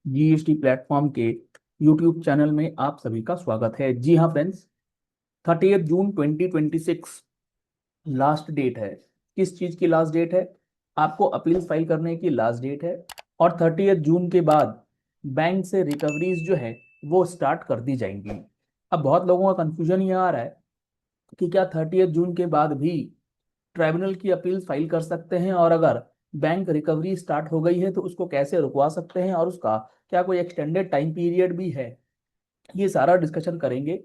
GST platform के YouTube channel में आप सभी का स्वागत है। जी हाँ फ्रेंड्स, 30 जून 2026 लास्ट डेट है। किस चीज की लास्ट डेट है? आपको अपील फाइल करने की लास्ट डेट है। और 30 जून के बाद बैंक से रिकवरीज जो है वो स्टार्ट कर दी जाएंगी। अब बहुत लोगों का कंफ्यूजन ये आ रहा है कि क्या 30 जून के बाद भी ट्राइब्यूनल की अपील फाइल कर सकते हैं, और अगर बैंक रिकवरी स्टार्ट हो गई है तो उसको कैसे रुकवा सकते हैं, और उसका क्या कोई एक्सटेंडेड टाइम पीरियड भी है। ये सारा डिस्कशन करेंगे।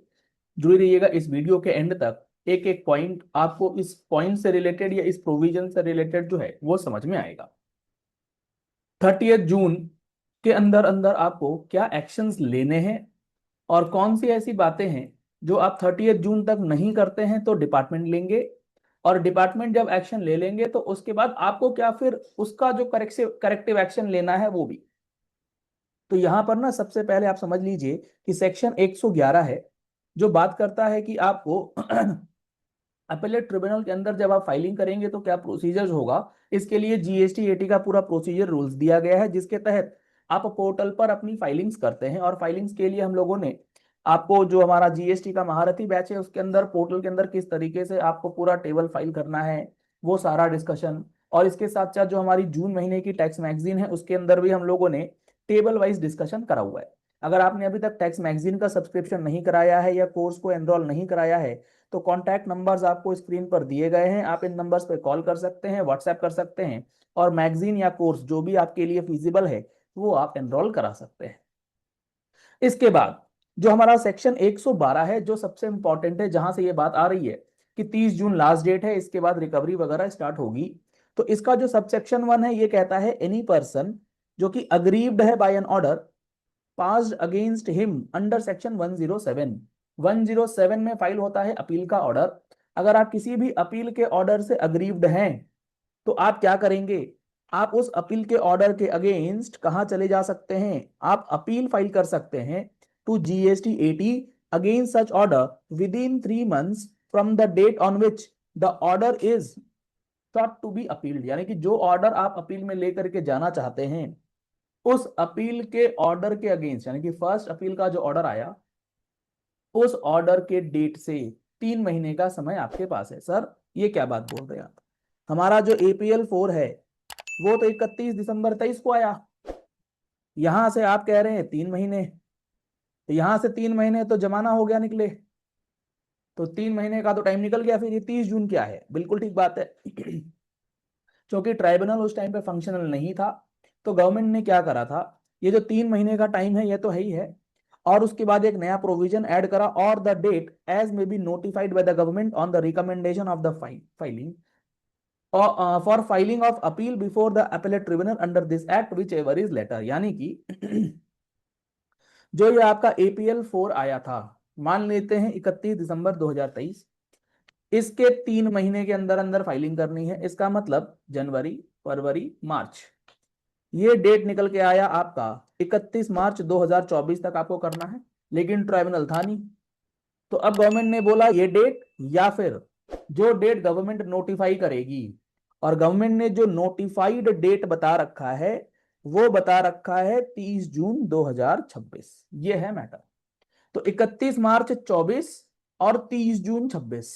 जुड़े रहिएगा इस वीडियो के एंड तक। एक एक पॉइंट आपको इस पॉइंट से रिलेटेड या इस प्रोविजन से रिलेटेड जो है वो समझ में आएगा। 30 जून के अंदर अंदर आपको क्या एक्शंस लेने हैं, और कौन सी ऐसी बातें हैं जो आप 30 जून तक नहीं करते हैं तो डिपार्टमेंट लेंगे, और डिपार्टमेंट जब एक्शन ले लेंगे तो उसके बाद आपको क्या फिर उसका जो करेक्टिव एक्शन लेना है वो भी। तो यहां पर ना सबसे पहले आप समझ लीजिए कि सेक्शन 111 है जो बात करता है कि आपको अपेलेट ट्रिब्यूनल के अंदर जब आप फाइलिंग करेंगे तो क्या प्रोसीजर होगा। इसके लिए जीएसटी एटी का पूरा प्रोसीजर रूल्स दिया गया है, जिसके तहत आप पोर्टल पर अपनी फाइलिंग्स करते हैं। और फाइलिंग्स के लिए हम लोगों ने आपको जो हमारा जीएसटी का महारथी बैच है उसके अंदर पोर्टल के अंदर किस तरीके से आपको पूरा टेबल फाइल करना है वो सारा डिस्कशन, और इसके साथ साथ जो हमारी जून महीने की टैक्स मैगजीन है उसके अंदर भी हम लोगों ने टेबल वाइज डिस्कशन करा हुआ है। अगर आपने अभी तक टैक्स मैगजीन का सब्सक्रिप्शन नहीं कराया है या कोर्स को एनरोल नहीं कराया है तो कॉन्टैक्ट नंबर्स आपको स्क्रीन पर दिए गए हैं। आप इन नंबर्स पे कॉल कर सकते हैं, व्हाट्सएप कर सकते हैं, और मैगजीन या कोर्स जो भी आपके लिए फिजिबल है वो आप एनरोल करा सकते हैं। इसके बाद जो हमारा सेक्शन 112 है जो सबसे इंपॉर्टेंट है, जहां से ये बात आ रही है कि 30 जून लास्ट डेट है, इसके बाद रिकवरी वगैरह स्टार्ट होगी। तो इसका जो सबसेक्शन 1 है ये कहता है एनी पर्सन जो कि अग्रीव्ड है by an order passed against him under section 107। 107 में फाइल होता है अपील का ऑर्डर। अगर आप किसी भी अपील के ऑर्डर से अग्रीव्ड हैं तो आप क्या करेंगे? आप उस अपील के ऑर्डर के अगेंस्ट कहां चले जा सकते हैं? आप अपील फाइल कर सकते हैं to GST AT against such order within 3 months from the date on which the order is sought to be appealed. यानी कि जो ऑर्डर आप अपील में लेकर के जाना चाहते हैं उस अपील के ऑर्डर के अगेंस्ट, यानी कि फर्स्ट अपील का जो ऑर्डर आया उस ऑर्डर के डेट से 3 महीने का समय आपके पास है। सर ये क्या बात बोल रहे हैं आप? हमारा जो APL 4 है वो तो 31 दिसंबर 23 को आया। यहां से आप कह रहे हैं 3 महीने, तो यहां से 3 महीने तो जमाना हो गया निकले, तो 3 महीने का तो टाइम निकल गया। फिर ये 30 जून क्या है? बिल्कुल ठीक बात है। क्योंकि ट्राइब्यूनल उस टाइम पे फंक्शनल नहीं था तो गवर्नमेंट ने क्या करा था, ये जो 3 महीने का टाइम है ये तो है ही है, और उसके बाद एक नया प्रोविजन ऐड करा, और the date as may be notified by the government on the recommendation of the filing for filing of appeal before the appellate tribunal under this act whichever is later. यानी कि जो ये आपका APL 4 आया था, मान लेते हैं 31 दिसंबर 2023, इसके 3 महीने के अंदर अंदर फाइलिंग करनी है। इसका मतलब जनवरी, फरवरी, मार्च, ये डेट निकल के आया आपका 31 मार्च 2024 तक आपको करना है, लेकिन ट्राइब्यूनल था नहीं। तो अब गवर्नमेंट ने बोला ये डेट, या फिर जो डेट गवर्नमेंट नोटिफाई करेगी, और गवर्नमेंट ने जो नोटिफाइड डेट बता रखा है वो बता रखा है 30 जून 2026। ये है मैटर। तो 31 मार्च 24 और 30 जून 26,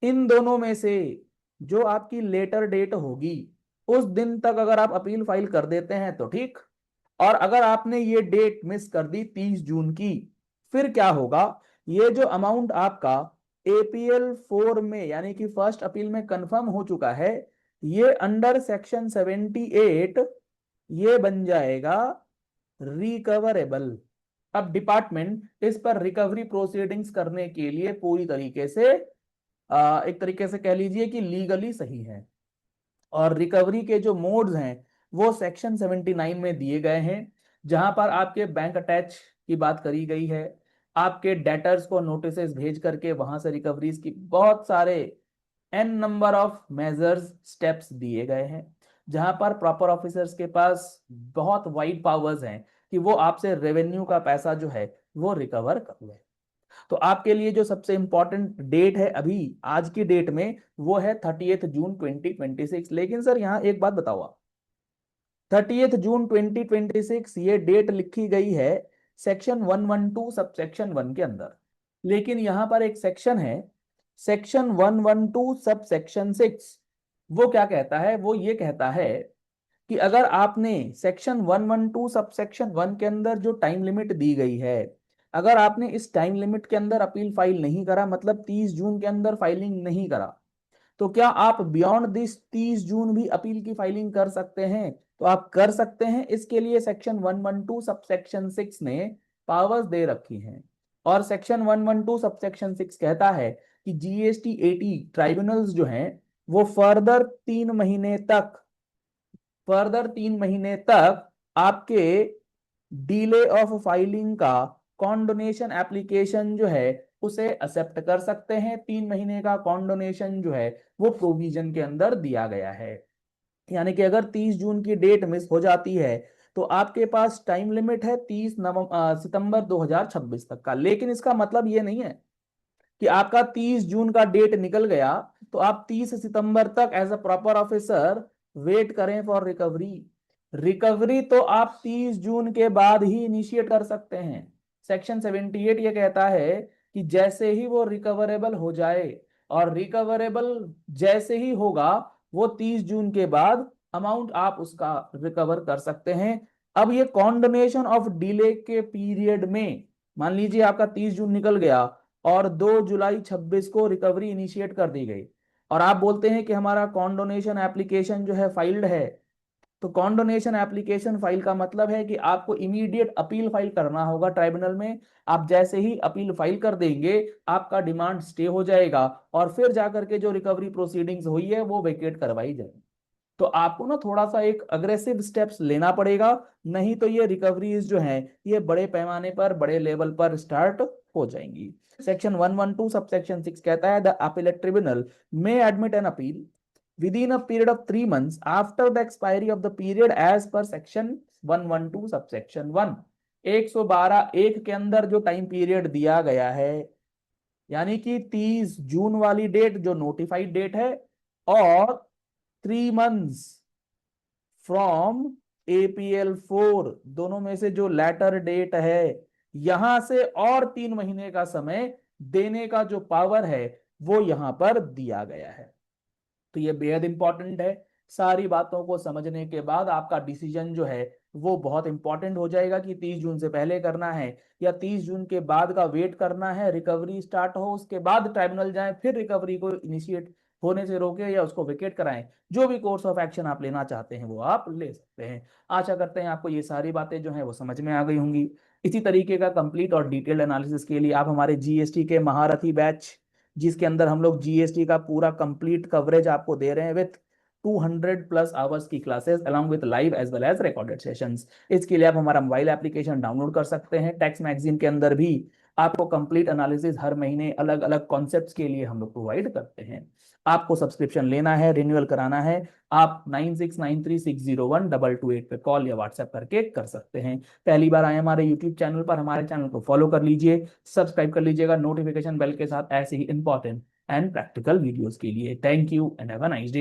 इन दोनों में से जो आपकी लेटर डेट होगी उस दिन तक अगर आप अपील फाइल कर देते हैं तो ठीक, और अगर आपने ये डेट मिस कर दी 30 जून की, फिर क्या होगा? ये जो अमाउंट आपका APL 4 में यानी कि फर्स्ट अपील में कंफर्म हो चुका है, ये अंडर सेक्शन 78 ये बन जाएगा रिकवरेबल। अब डिपार्टमेंट इस पर रिकवरी प्रोसीडिंग्स करने के लिए पूरी तरीके से एक तरीके से कह लीजिए कि लीगली सही है। और रिकवरी के जो मोड्स हैं वो सेक्शन 79 में दिए गए हैं, जहां पर आपके बैंक अटैच की बात करी गई है, आपके डेटर्स को नोटिस भेज करके वहां से रिकवरीज की बहुत सारे an number of measures steps दिए गए हैं, जहां पर प्रॉपर ऑफिसर्स के पास बहुत वाइड पावर्स हैं कि वो आपसे रेवेन्यू का पैसा जो है वो रिकवर कर ले। तो आपके लिए जो सबसे इंपॉर्टेंट डेट है अभी आज की डेट में वो है 30 जून 2026। लेकिन सर यहाँ एक बात बताओ आप, 30 जून 2026 ये डेट लिखी गई है सेक्शन 112 सब सेक्शन 1 के अंदर। लेकिन यहां पर एक सेक्शन है, सेक्शन 112 सब सेक्शन 6। वो क्या कहता है? वो ये कहता है कि अगर आपने सेक्शन 112 सब सेक्शन 1 के अंदर जो टाइम लिमिट दी गई है, अगर आपने इस टाइम लिमिट के अंदर अपील फाइल नहीं करा, मतलब 30 जून के अंदर फाइलिंग नहीं करा, तो क्या आप बियॉन्ड दिस 30 जून भी अपील की फाइलिंग कर सकते हैं? तो आप कर सकते हैं। इसके लिए सेक्शन 112 सब सेक्शन 6 ने पावर्स दे रखी हैं। और सेक्शन 112 सब सेक्शन 6 कहता है कि जीएसटी एटी ट्राइब्यूनल्स जो हैं वो फर्दर 3 महीने तक आपके डिले ऑफ फाइलिंग का कॉन्डोनेशन एप्लीकेशन जो है उसे एक्सेप्ट कर सकते हैं। 3 महीने का कॉन्डोनेशन जो है वो प्रोविजन के अंदर दिया गया है। यानी कि अगर 30 जून की डेट मिस हो जाती है तो आपके पास टाइम लिमिट है 30 सितंबर 2026 तक का। लेकिन इसका मतलब ये नहीं है कि आपका 30 जून का डेट निकल गया तो आप 30 सितंबर तक as a proper officer wait करें फॉर रिकवरी। रिकवरी तो आप 30 जून के बाद ही इनिशिएट कर सकते हैं। सेक्शन 78 ये कहता है कि जैसे ही वो रिकवरेबल हो जाए, और रिकवरेबल जैसे ही होगा वो 30 जून के बाद अमाउंट आप उसका रिकवर कर सकते हैं। अब ये कॉन्डोनेशन ऑफ डिले के पीरियड में, मान लीजिए आपका 30 जून निकल गया और 2 जुलाई 26 को रिकवरी इनिशिएट कर दी गई, और आप बोलते हैं कि हमारा कॉन्डोनेशन एप्लीकेशन जो है फाइल्ड है। तो कॉन्डोनेशन एप्लीकेशन फाइल का मतलब है कि आपको इमीडिएट अपील फाइल करना होगा ट्राइब्यूनल में। आप जैसे ही अपील फाइल कर देंगे आपका डिमांड स्टे हो जाएगा, और फिर जाकर के जो रिकवरी प्रोसीडिंग्स हुई है वो वेकेट करवाई जाएगी। तो आपको ना थोड़ा सा एक अग्रेसिव स्टेप्स लेना पड़ेगा, नहीं तो ये रिकवरीज जो हैं ये बड़े पैमाने पर, बड़े लेवल पर स्टार्ट हो जाएंगी। सेक्शन 112 सब सेक्शन 6 कहता है the appellate tribunal may admit an appeal within a period of 3 months after the expiry of the period as per section 112 subsection 1। 112(1) के अंदर जो टाइम पीरियड दिया गया है, यानी कि 30 जून वाली डेट जो नोटिफाइड डेट है, और 3 months फ्रॉम APL4, दोनों में से जो लेटर डेट है, यहां से और 3 महीने का समय देने का जो पावर है वो यहां पर दिया गया है। तो ये बेहद इंपॉर्टेंट है। सारी बातों को समझने के बाद आपका डिसीजन जो है वो बहुत इंपॉर्टेंट हो जाएगा कि 30 जून से पहले करना है या 30 जून के बाद का वेट करना है, रिकवरी स्टार्ट हो उसके बाद ट्राइब्यूनल जाए, फिर रिकवरी को इनिशिएट होने से रोके या उसको विकेट कराएं। जो भी कोर्स ऑफ एक्शन आप लेना चाहते हैं वो आप ले सकते हैं। आशा करते हैं आपको ये सारी बातें जो है वो समझ में आ गई होंगी। इसी तरीके का कंप्लीट और डिटेल्ड एनालिसिस के लिए आप हमारे जीएसटी के महारथी बैच, जिसके अंदर हम लोग जीएसटी का पूरा कंप्लीट कवरेज आपको दे रहे हैं विथ 200+ आवर्स की classes along with live as well as recorded sessions. इसके लिए आप हमारा मोबाइल एप्लीकेशन डाउनलोड कर सकते हैं। टैक्स मैगजीन के अंदर भी आपको कंप्लीट एनालिसिस हर महीने अलग अलग कॉन्सेप्ट्स के लिए हम लोग प्रोवाइड करते हैं। आपको सब्सक्रिप्शन लेना है, रिन्यूअल कराना है, आप 9693601228 पे कॉल या व्हाट्सएप करके कर सकते हैं। पहली बार आए हमारे यूट्यूब चैनल पर, हमारे चैनल को फॉलो कर लीजिए, सब्सक्राइब कर लीजिएगा नोटिफिकेशन बेल के साथ ऐसे ही इंपॉर्टेंट एंड प्रैक्टिकल वीडियोस के लिए। Thank you and have a nice day.